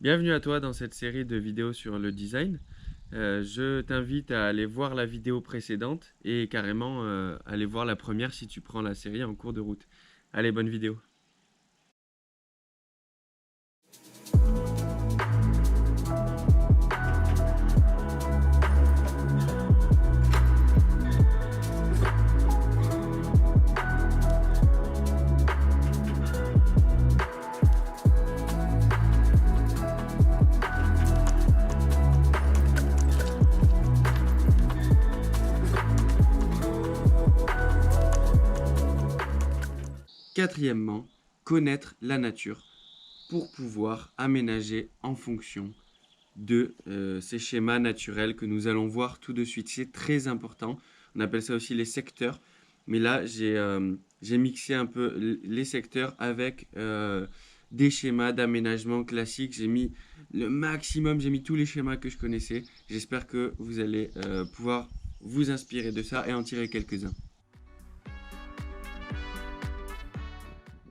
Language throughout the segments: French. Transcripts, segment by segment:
Bienvenue à toi dans cette série de vidéos sur le design. Je t'invite à aller voir la vidéo précédente et carrément aller voir la première si tu prends la série en cours de route. Allez, bonne vidéo. Quatrièmement, connaître la nature pour pouvoir aménager en fonction de ces schémas naturels que nous allons voir tout de suite. C'est très important. On appelle ça aussi les secteurs. Mais là, j'ai mixé un peu les secteurs avec des schémas d'aménagement classiques. J'ai mis le maximum, j'ai mis tous les schémas que je connaissais. J'espère que vous allez pouvoir vous inspirer de ça et en tirer quelques-uns.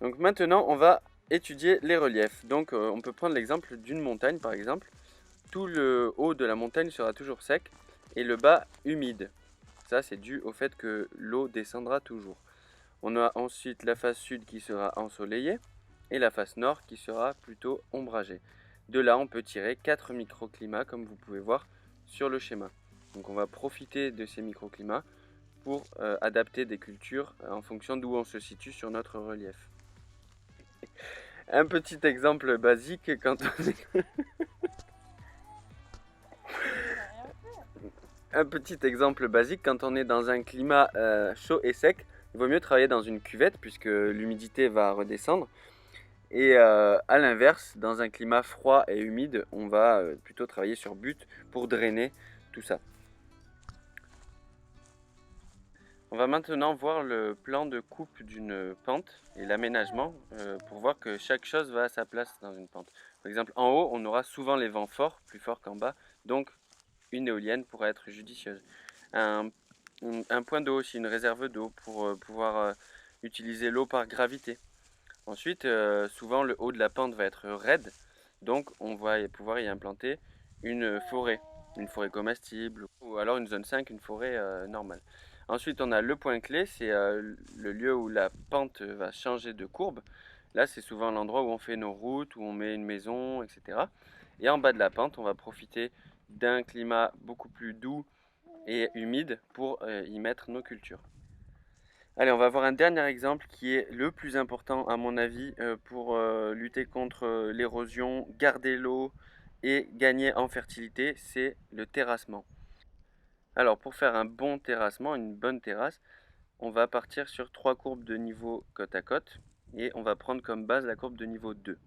Donc maintenant, on va étudier les reliefs. Donc on peut prendre l'exemple d'une montagne par exemple. Tout le haut de la montagne sera toujours sec et le bas humide. Ça, c'est dû au fait que l'eau descendra toujours. On a ensuite la face sud qui sera ensoleillée et la face nord qui sera plutôt ombragée. De là, on peut tirer 4 microclimats comme vous pouvez voir sur le schéma. Donc on va profiter de ces microclimats pour adapter des cultures en fonction d'où on se situe sur notre relief. Un petit exemple basique quand on est... Un petit exemple basique, quand on est dans un climat chaud et sec, il vaut mieux travailler dans une cuvette puisque l'humidité va redescendre. Et à l'inverse, dans un climat froid et humide, on va plutôt travailler sur butte pour drainer tout ça. On va maintenant voir le plan de coupe d'une pente et l'aménagement pour voir que chaque chose va à sa place dans une pente. Par exemple, en haut, on aura souvent les vents forts, plus forts qu'en bas, donc une éolienne pourrait être judicieuse. Un point d'eau aussi, une réserve d'eau pour pouvoir utiliser l'eau par gravité. Ensuite, souvent le haut de la pente va être raide, donc on va pouvoir y implanter une forêt comestible, ou alors une zone 5, une forêt normale. Ensuite, on a le point clé, c'est le lieu où la pente va changer de courbe. Là, c'est souvent l'endroit où on fait nos routes, où on met une maison, etc. Et en bas de la pente, on va profiter d'un climat beaucoup plus doux et humide pour y mettre nos cultures. Allez, on va voir un dernier exemple qui est le plus important à mon avis pour lutter contre l'érosion, garder l'eau et gagner en fertilité, c'est le terrassement. Alors pour faire un bon terrassement, une bonne terrasse, on va partir sur 3 courbes de niveau côte à côte et on va prendre comme base la courbe de niveau 2.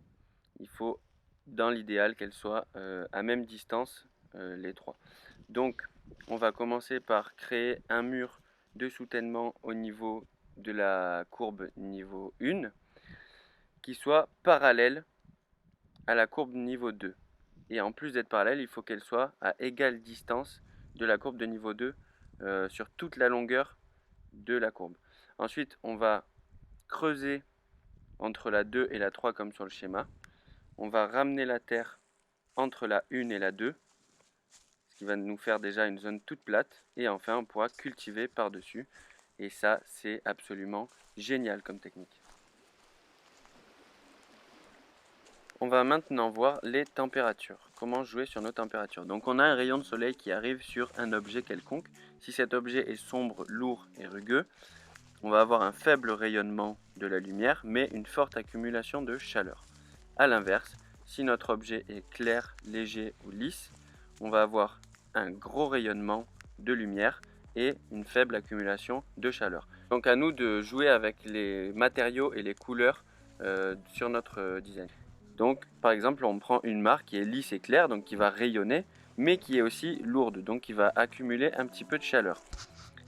Il faut dans l'idéal qu'elles soient à même distance les 3. Donc on va commencer par créer un mur de soutènement au niveau de la courbe niveau 1 qui soit parallèle à la courbe niveau 2. Et en plus d'être parallèle, il faut qu'elle soit à égale distance de la courbe de niveau 2 sur toute la longueur de la courbe. Ensuite, on va creuser entre la 2 et la 3 comme sur le schéma. On va ramener la terre entre la 1 et la 2, ce qui va nous faire déjà une zone toute plate. Et enfin, on pourra cultiver par-dessus. Et ça, c'est absolument génial comme technique. On va maintenant voir les températures. Comment jouer sur nos températures. Donc on a un rayon de soleil qui arrive sur un objet quelconque. Si cet objet est sombre, lourd et rugueux, on va avoir un faible rayonnement de la lumière, mais une forte accumulation de chaleur. A l'inverse, si notre objet est clair, léger ou lisse, on va avoir un gros rayonnement de lumière et une faible accumulation de chaleur. Donc à nous de jouer avec les matériaux et les couleurs sur notre design. Donc par exemple, on prend une mare qui est lisse et claire, donc qui va rayonner, mais qui est aussi lourde, donc qui va accumuler un petit peu de chaleur.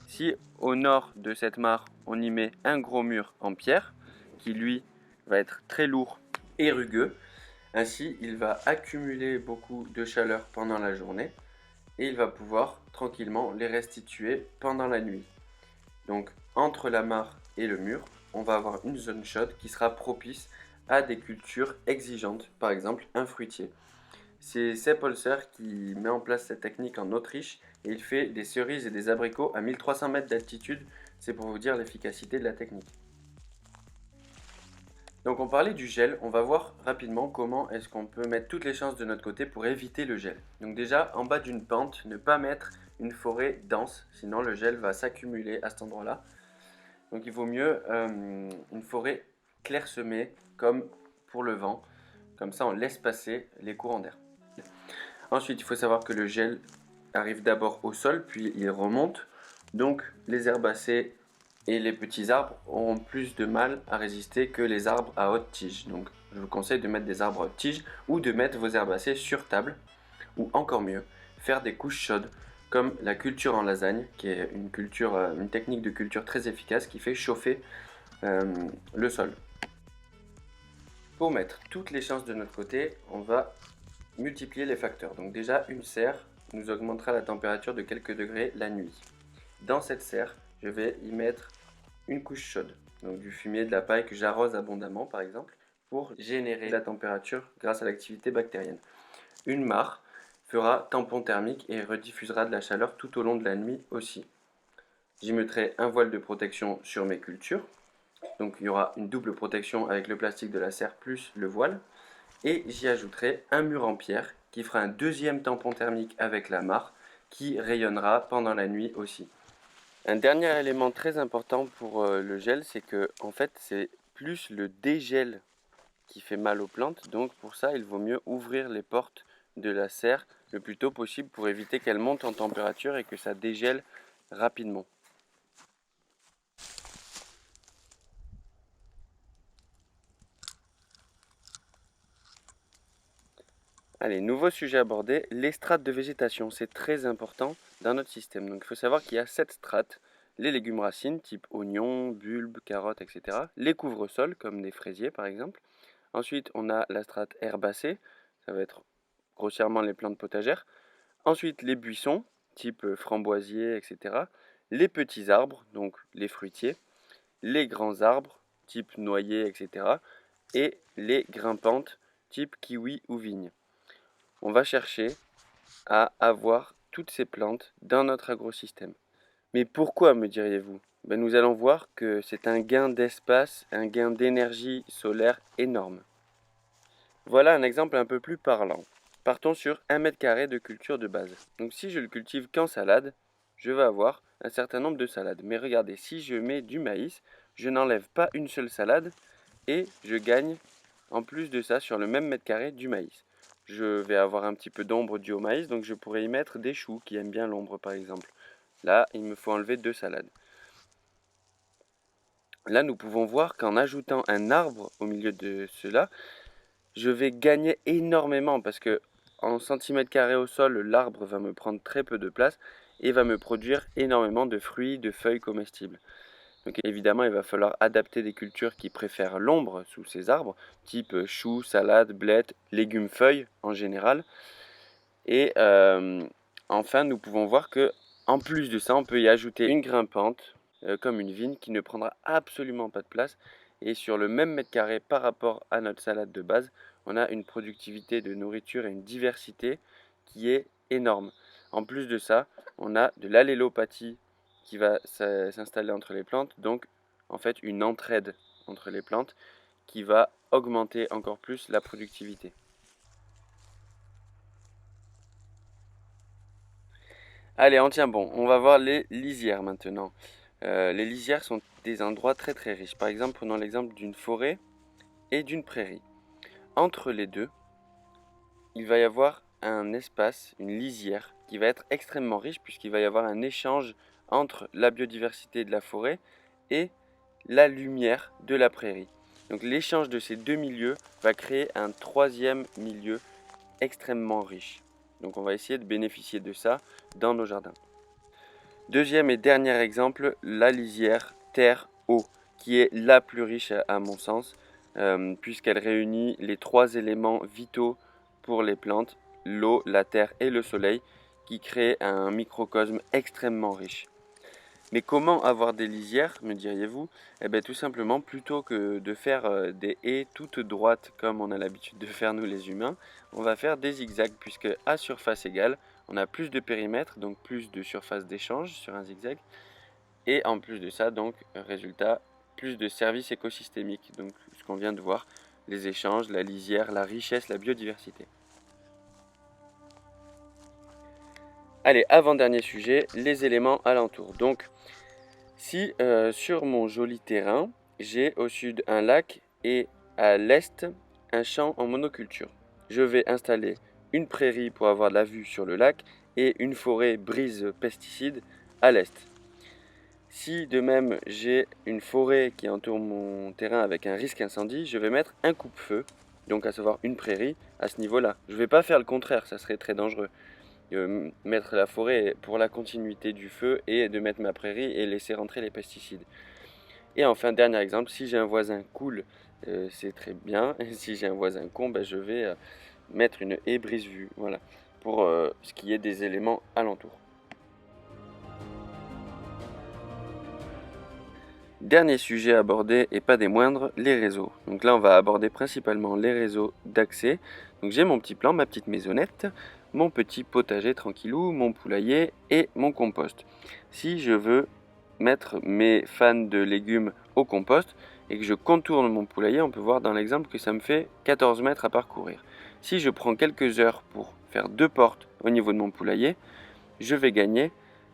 Si au nord de cette mare, on y met un gros mur en pierre, qui lui va être très lourd et rugueux, ainsi il va accumuler beaucoup de chaleur pendant la journée et il va pouvoir tranquillement les restituer pendant la nuit. Donc entre la mare et le mur, on va avoir une zone chaude qui sera propice à des cultures exigeantes, par exemple un fruitier. C'est Sepp Holzer qui met en place cette technique en Autriche et il fait des cerises et des abricots à 1300 mètres d'altitude. C'est pour vous dire l'efficacité de la technique. Donc on parlait du gel, on va voir rapidement comment est-ce qu'on peut mettre toutes les chances de notre côté pour éviter le gel. Donc déjà, en bas d'une pente, ne pas mettre une forêt dense, sinon le gel va s'accumuler à cet endroit-là. Donc il vaut mieux une forêt clairsemée, comme pour le vent. Comme ça, on laisse passer les courants d'air. Ensuite, il faut savoir que le gel arrive d'abord au sol, puis il remonte. Donc les herbacées et les petits arbres auront plus de mal à résister que les arbres à haute tige. Donc je vous conseille de mettre des arbres à haute tige ou de mettre vos herbacées sur table, ou encore mieux, faire des couches chaudes comme la culture en lasagne, qui est une technique de culture très efficace qui fait chauffer le sol. Pour mettre toutes les chances de notre côté, on va multiplier les facteurs. Donc déjà, une serre nous augmentera la température de quelques degrés la nuit. Dans cette serre, je vais y mettre une couche chaude, donc du fumier, de la paille que j'arrose abondamment par exemple, pour générer la température grâce à l'activité bactérienne. Une mare fera tampon thermique et rediffusera de la chaleur tout au long de la nuit aussi. J'y mettrai un voile de protection sur mes cultures, donc il y aura une double protection avec le plastique de la serre plus le voile, et j'y ajouterai un mur en pierre qui fera un deuxième tampon thermique avec la mare qui rayonnera pendant la nuit aussi. Un dernier élément très important pour le gel, c'est que en fait c'est plus le dégel qui fait mal aux plantes, donc pour ça il vaut mieux ouvrir les portes de la serre le plus tôt possible pour éviter qu'elle monte en température et que ça dégèle rapidement. Allez, nouveau sujet abordé, les strates de végétation, c'est très important dans notre système. Donc il faut savoir qu'il y a 7 strates, les légumes racines type oignons, bulbes, carottes, etc. Les couvre-sols comme des fraisiers par exemple. Ensuite on a la strate herbacée, ça va être grossièrement les plantes potagères. Ensuite les buissons type framboisier, etc. Les petits arbres, donc les fruitiers. Les grands arbres type noyer, etc. Et les grimpantes type kiwi ou vigne. On va chercher à avoir toutes ces plantes dans notre agrosystème. Mais pourquoi, me diriez-vous? Nous allons voir que c'est un gain d'espace, un gain d'énergie solaire énorme. Voilà un exemple un peu plus parlant. Partons sur 1 mètre carré de culture de base. Donc si je le cultive qu'en salade, je vais avoir un certain nombre de salades. Mais regardez, si je mets du maïs, je n'enlève pas une seule salade et je gagne en plus de ça sur le même mètre carré du maïs. Je vais avoir un petit peu d'ombre due au maïs, donc je pourrais y mettre des choux qui aiment bien l'ombre par exemple. Là, il me faut enlever 2 salades. Là, nous pouvons voir qu'en ajoutant un arbre au milieu de cela, je vais gagner énormément parce que en centimètres carrés au sol, l'arbre va me prendre très peu de place et va me produire énormément de fruits, de feuilles comestibles. Donc évidemment, il va falloir adapter des cultures qui préfèrent l'ombre sous ces arbres, type choux, salade, blettes, légumes feuilles en général. Et enfin, nous pouvons voir que en plus de ça, on peut y ajouter une grimpante, comme une vigne, qui ne prendra absolument pas de place. Et sur le même mètre carré par rapport à notre salade de base, on a une productivité de nourriture et une diversité qui est énorme. En plus de ça, on a de l'allélopathie qui va s'installer entre les plantes, donc en fait une entraide entre les plantes qui va augmenter encore plus la productivité. Allez, on tient bon. On va voir les lisières maintenant. Les lisières sont des endroits très très riches. Par exemple, prenons l'exemple d'une forêt et d'une prairie. Entre les deux, il va y avoir un espace, une lisière, qui va être extrêmement riche puisqu'il va y avoir un échange entre la biodiversité de la forêt et la lumière de la prairie. Donc l'échange de ces deux milieux va créer un troisième milieu extrêmement riche. Donc on va essayer de bénéficier de ça dans nos jardins. Deuxième et dernier exemple, la lisière terre-eau, qui est la plus riche à mon sens, puisqu'elle réunit les 3 éléments vitaux pour les plantes, l'eau, la terre et le soleil, qui créent un microcosme extrêmement riche. Mais comment avoir des lisières, me diriez-vous? Eh bien tout simplement, plutôt que de faire des haies toutes droites comme on a l'habitude de faire nous les humains, on va faire des zigzags puisque à surface égale, on a plus de périmètre, donc plus de surface d'échange sur un zigzag. Et en plus de ça, donc, résultat, plus de services écosystémiques, donc ce qu'on vient de voir, les échanges, la lisière, la richesse, la biodiversité. Allez, avant-dernier sujet, les éléments alentours. Donc, si sur mon joli terrain, j'ai au sud un lac et à l'est un champ en monoculture, je vais installer une prairie pour avoir de la vue sur le lac et une forêt brise pesticides à l'est. Si de même j'ai une forêt qui entoure mon terrain avec un risque incendie, je vais mettre un coupe-feu, donc à savoir une prairie, à ce niveau-là. Je ne vais pas faire le contraire, ça serait très dangereux. Mettre la forêt pour la continuité du feu et de mettre ma prairie et laisser rentrer les pesticides. Et enfin, dernier exemple, si j'ai un voisin cool, c'est très bien. Et si j'ai un voisin con, ben, je vais mettre une haie brise-vue, voilà, pour ce qui est des éléments alentours. Dernier sujet abordé et pas des moindres, les réseaux. Donc là on va aborder principalement les réseaux d'accès. Donc j'ai mon petit plan, ma petite maisonnette, mon petit potager tranquillou, mon poulailler et mon compost. Si je veux mettre mes fans de légumes au compost et que je contourne mon poulailler, on peut voir dans l'exemple que ça me fait 14 mètres à parcourir. Si je prends quelques heures pour faire 2 portes au niveau de mon poulailler, je vais gagner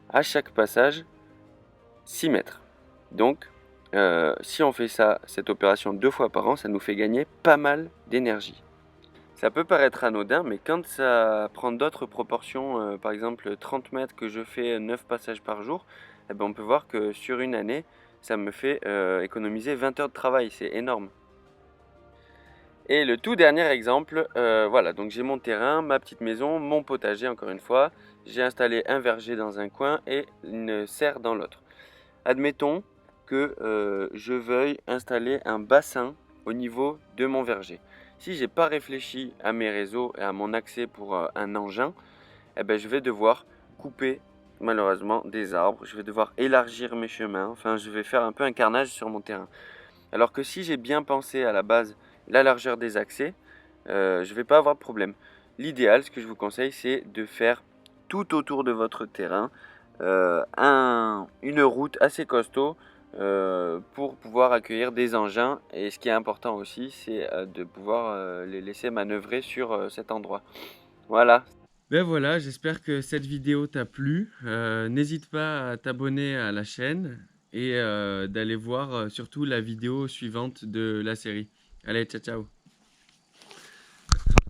à chaque passage 6 mètres. Donc, si on fait cette opération 2 fois par an, ça nous fait gagner pas mal d'énergie. Ça peut paraître anodin, mais quand ça prend d'autres proportions, par exemple 30 mètres que je fais 9 passages par jour, eh ben on peut voir que sur une année, ça me fait économiser 20 heures de travail, c'est énorme. Et le tout dernier exemple, voilà, donc j'ai mon terrain, ma petite maison, mon potager encore une fois, j'ai installé un verger dans un coin et une serre dans l'autre. Admettons que je veuille installer un bassin au niveau de mon verger. Si je n'ai pas réfléchi à mes réseaux et à mon accès pour un engin, eh ben, je vais devoir couper malheureusement des arbres, je vais devoir élargir mes chemins, enfin je vais faire un peu un carnage sur mon terrain. Alors que si j'ai bien pensé à la base la largeur des accès, je ne vais pas avoir de problème. L'idéal, ce que je vous conseille, c'est de faire tout autour de votre terrain une route assez costaud pour pouvoir accueillir des engins. Et ce qui est important aussi, c'est de pouvoir les laisser manœuvrer sur cet endroit. Voilà. Ben voilà, j'espère que cette vidéo t'a plu. N'hésite pas à t'abonner à la chaîne et d'aller voir surtout la vidéo suivante de la série. Allez, ciao ciao.